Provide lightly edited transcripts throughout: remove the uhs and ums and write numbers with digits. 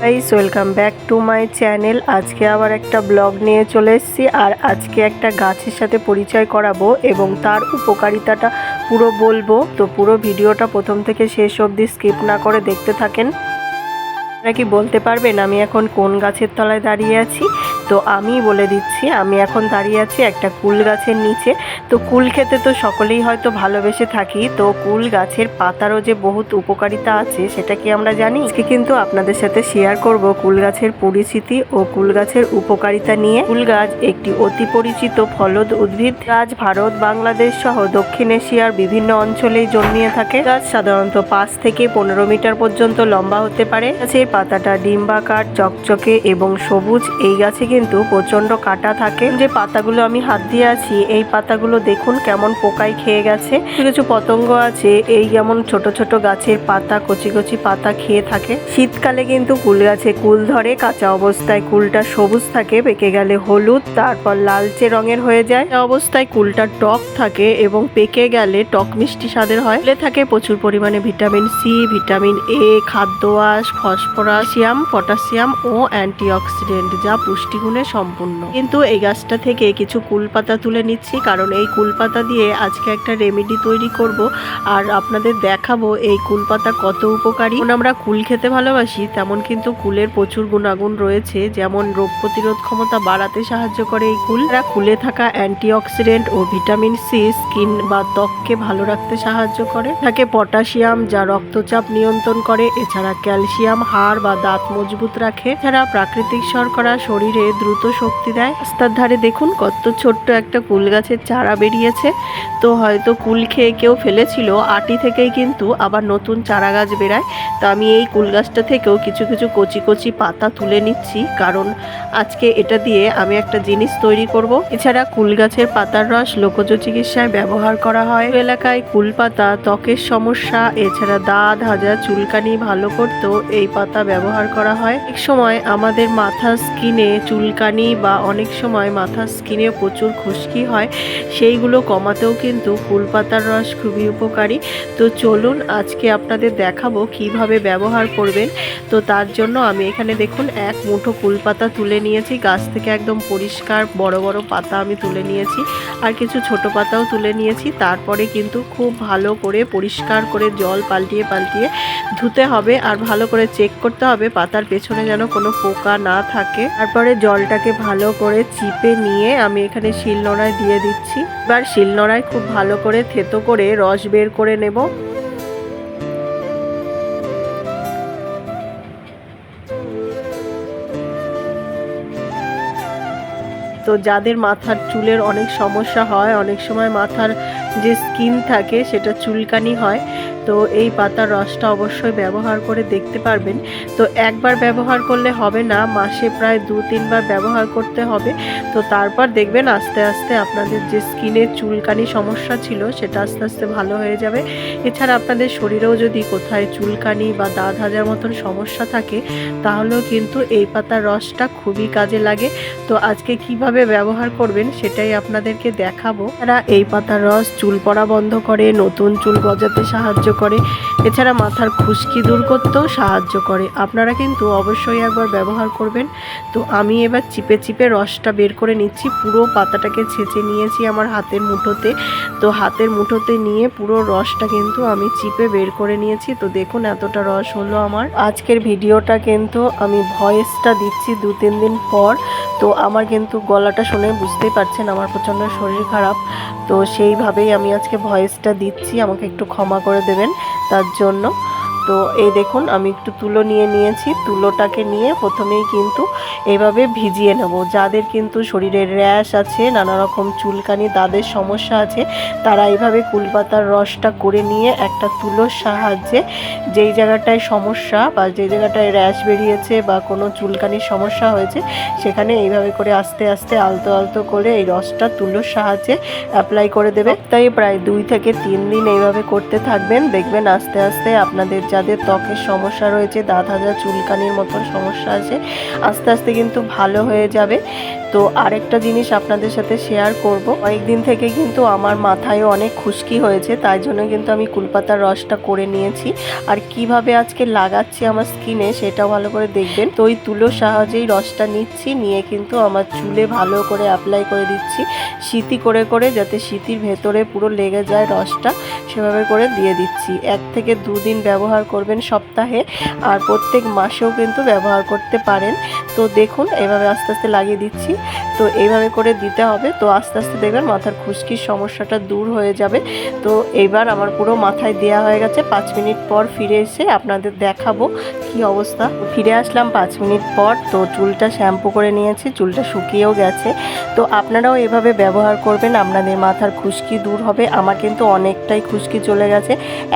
Guys welcome back to my channel. আজকে আবার একটা ব্লগ নিয়ে চলে এসেছি। আর আজকে একটা গাছের সাথে পরিচয় করাবো এবং তার উপকারিতাটা পুরো বলবো। তো পুরো ভিডিওটা প্রথম থেকে শেষ অবধি স্কিপ না করে দেখতে থাকেন। আপনারা কি বলতে পারবেন আমি এখন কোন গাছের তলায় দাঁড়িয়ে আছি? তো আমি বলে দিচ্ছি, আমি এখন দাঁড়িয়ে আছি একটা কুল গাছের নিচে। তো কুল খেতে তো সকলেই হয়তো ভালোবেসে থাকি। তো কুল গাছের পাতারও যে বহুত উপকারিতা আছে সেটা কি আমরা জানি? আজকে কিন্তু আপনাদের সাথে শেয়ার করব কুল গাছের পরিচিতি ও কুল গাছের উপকারিতা নিয়ে। কুল গাছ একটি অতি পরিচিত ফলদ উদ্ভিদ গাছ। ভারত, বাংলাদেশ সহ দক্ষিণ এশিয়ার বিভিন্ন অঞ্চলেই জন্মিয়ে থাকে। গাছ সাধারণত 5 থেকে 15 মিটার পর্যন্ত লম্বা হতে পারে। গাছের পাতাটা ডিম্বাকার, চকচকে এবং সবুজ। এই গাছে কিন্তু প্রচন্ড কাঁটা থাকে। যে পাতাগুলো আমি হাত দিয়ে আছি, এই পাতাগুলো দেখুন কেমন পোকায় খেয়ে গেছে। কিছু পতঙ্গ আছে এই যেমন ছোট ছোট গাছের পাতা, কচি কচি পাতা খেয়ে থাকে। শীতকালে কিন্তু কুল গাছে কুল ধরে। কাঁচা অবস্থায় কুলটা সবুজ থাকে, পেকে গেলে হলুদ, তারপর লালচে রঙের হয়ে যায়। অবস্থায় কুলটা টক থাকে এবং পেকে গেলে টক মিষ্টি স্বাদের হয়। কুলে থাকে প্রচুর পরিমাণে ভিটামিন সি, ভিটামিন এ, খাদ্য আঁশ, ফসফরাসিয়াম, পটাশিয়াম ও অ্যান্টিঅক্সিডেন্ট, যা পুষ্টিগুণে সম্পূর্ণ। কিন্তু এই গাছটা থেকে কিছু কুল পাতা তুলে নিচ্ছি, কারণ এই কুল পাতা দিয়ে আজকে একটা রেমেডি তৈরি করব আর আপনাদের দেখাবো এই কুল পাতা কত উপকারী। আমরা কুল খেতে ভালোবাসি, তেমন কিন্তু কুলের প্রচুর গুণাগুণ রয়েছে। যেমন রোগ প্রতিরোধ ক্ষমতা বাড়াতে সাহায্য করে এই কুল। কুলে থাকা অ্যান্টিঅক্সিডেন্ট ও ভিটামিন সি স্কিন বা ত্বককে ভালো রাখতে সাহায্য করে। থাকে পটাশিয়াম, যা রক্তচাপ নিয়ন্ত্রণ করে। এছাড়া ক্যালসিয়াম হাড় বা দাঁত মজবুত রাখে। এছাড়া প্রাকৃতিক শর্করা শরীরে দ্রুত শক্তি দেয়। রাস্তার ধারে দেখুন কত ছোট্ট একটা কুল গাছের চারা বেরিয়েছে। তো হয়তো কুল খেয়ে কেউ ফেলেছিল, আটি থেকেই কিন্তু আবার নতুন চারা গাছ বেরায়। তো আমি এই কুল গাছটা থেকেও কিছু কিছু কচি কচি পাতা তুলে নিচ্ছি, কারণ আজকে এটা দিয়ে আমি একটা জিনিস তৈরি করব। এছাড়া কুল গাছের পাতার রস লোকজ চিকিৎসায় ব্যবহার করা হয়। এলাকায় কুল পাতা ত্বকের সমস্যা, এছাড়া দাঁত হাজা, চুলকানি ভালো করতেও এই পাতা ব্যবহার করা হয়। এক সময় আমাদের মাথার স্কিনে চুলকানি বা অনেক সময় মাথার স্কিনে প্রচুর খুশকি হয়, সেইগুলো কমাতেও কিন্তু কুল পাতার রস খুবই উপকারী। তো চলুন আজকে আপনাদের দেখাবো কিভাবে ব্যবহার করবেন। তো তার জন্য আমি এখানে দেখুন এক মুঠো কুল পাতা তুলে নিয়েছি। গাছ থেকে একদম পরিষ্কার বড় বড় পাতা আমি তুলে নিয়েছি, আর কিছু ছোট পাতাও তুলে নিয়েছি। তারপরে কিন্তু খুব ভালো করে পরিষ্কার করে জল পাল্টিয়ে পাল্টিয়ে ধুতে হবে, আর ভালো করে চেক করতে হবে পাতার পেছনে যেন কোনো পোকা না থাকে। তারপরে জলটাকে ভালো করে চিপে নিয়ে আমি এখানে শিলনোড়ায় দিয়ে দিচ্ছি। এবার শিলনোড়ায় খুব ভালো করে থেতো করে রস বের করে নেব। তো যাদের মাথার চুলের অনেক সমস্যা হয়, অনেক সময় মাথার যে স্কিন থাকে সেটা চুলকানি হয়, তো এই পাতার রসটা অবশ্যই ব্যবহার করে দেখতে পারবেন। তো একবার ব্যবহার করলে হবে না, মাসে প্রায় 2-3 বার ব্যবহার করতে হবে। তো তারপর দেখবেন আস্তে আস্তে আপনাদের যে স্কিনের চুলকানি সমস্যা ছিল সেটা আস্তে আস্তে ভালো হয়ে যাবে। এছাড়া আপনাদের শরীরেও যদি কোথায় চুলকানি বা দাঁত হাজার মতন সমস্যা থাকে, তাহলেও কিন্তু এই পাতার রসটা খুবই কাজে লাগে। তো আজকে কিভাবে ব্যবহার করবেন সেটাই আপনাদেরকে দেখাবো। তারা এই পাতার রস চুল পড়া বন্ধ করে, নতুন চুল গজাতে সাহায্য করে, এছাড়া মাথার খুশকি দূর করতেও সাহায্য করে। আপনারা কিন্তু অবশ্যই একবার ব্যবহার করবেন। তো আমি এবার চিপে চিপে রসটা বের করে নিচ্ছি। পুরো পাতাটাকে ছেঁচে নিয়েছি আমার হাতের মুঠোতে। তো হাতের মুঠোতে নিয়ে পুরো রসটা কিন্তু আমি চিপে বের করে নিয়েছি। তো দেখুন এতটা রস হলো আমার। আজকের ভিডিওটা কিন্তু আমি ভয়েসটা দিচ্ছি 2-3 দিন পর। তো আমার কিন্তু গলাটা শুনে বুঝতেই পারছেন আমার প্রচণ্ড শরীর খারাপ। তো সেইভাবেই আমি আজকে ভয়েসটা দিচ্ছি, আমাকে একটু ক্ষমা করে দেবেন তার জন্য। তো এই দেখুন আমি একটু তুলো নিয়ে নিয়েছি। তুলোটাকে নিয়ে প্রথমেই কিন্তু এইভাবে ভিজিয়ে নেব। যাদের কিন্তু শরীরে র্যাশ আছে, নানা রকম চুলকানি দাঁতের সমস্যা আছে, তারা এইভাবে কুলপাতার রসটা করে নিয়ে একটা তুলোর সাহায্যে যেই জায়গাটায় সমস্যা বা যেই জায়গাটায় র্যাশ বেরিয়েছে বা কোনো চুলকানির সমস্যা হয়েছে, সেখানে এইভাবে করে আস্তে আস্তে আলতো আলতো করে এই রসটা তুলোর সাহায্যে অ্যাপ্লাই করে দেবে। তাই প্রায় 2 থেকে 3 দিন এইভাবে করতে থাকবেন। দেখবেন আস্তে আস্তে আপনাদের যাদের ত্বকের সমস্যা রয়েছে, দাঁত হাজা চুলকানির মতন সমস্যা আছে, আস্তে আস্তে কিন্তু ভালো হয়ে যাবে। তো আরেকটা জিনিস আপনাদের সাথে শেয়ার করব, কয়েকদিন থেকে কিন্তু আমার মাথায় অনেক খুশকি হয়েছে, তাই জন্য কিন্তু আমি কুলপাতার রসটা করে নিয়েছি। আর কিভাবে আজকে লাগাচ্ছি আমার স্কিনে সেটাও ভালো করে দেখবেন। তো ওই তুলোর সাহায্যেই রসটা নিচ্ছি, নিয়ে কিন্তু আমার চুলে ভালো করে অ্যাপ্লাই করে দিচ্ছি, সিঁথি করে করে, যাতে সিঁথির ভেতরে পুরো লেগে যায় রসটা, সেভাবে করে দিয়ে দিচ্ছি। 1 থেকে 2 দিন ব্যবহার করবেন সপ্তাহে, আর প্রত্যেক মাসেও কিন্তু ব্যবহার করতে পারেন। তো দেখুন এভাবে আস্তে আস্তে লাগিয়ে দিচ্ছি। তো এইভাবে করে দিতে হবে। তো আস্তে আস্তে দেখবেন মাথার খুশকির সমস্যাটা দূর হয়ে যাবে। তো এইবার আমার পুরো মাথায় দেওয়া হয়ে গেছে। 5 মিনিট পর ফিরে এসে আপনাদের দেখাবো কি অবস্থা। ফিরে আসলাম 5 মিনিট পর। তো চুলটা শ্যাম্পু করে নিয়েছি, চুলটা শুকিয়েও গেছে। তো আপনারাও এভাবে ব্যবহার করবেন, আপনাদের মাথার খুশকি দূর হবে। আমার কিন্তু অনেকটাই খুশকি চলে গেছে,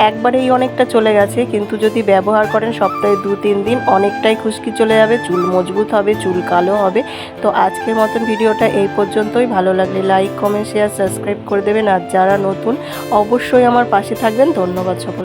একবারেই অনেকটা চলে গেছে, কিন্তু যদি ব্যবহার করেন সপ্তাহে 2-3 দিন অনেকটাই খুশকি চলে যাবে, চুল মজবুত হবে, চুল কালো হবে। তো আজকের মতন ভিডিওটা এই পর্যন্তই। ভালো লাগলে লাইক, কমেন্ট, শেয়ার, সাবস্ক্রাইব করে দেবেন। আর যারা নতুন অবশ্যই আমার পাশে থাকবেন। ধন্যবাদ সকল।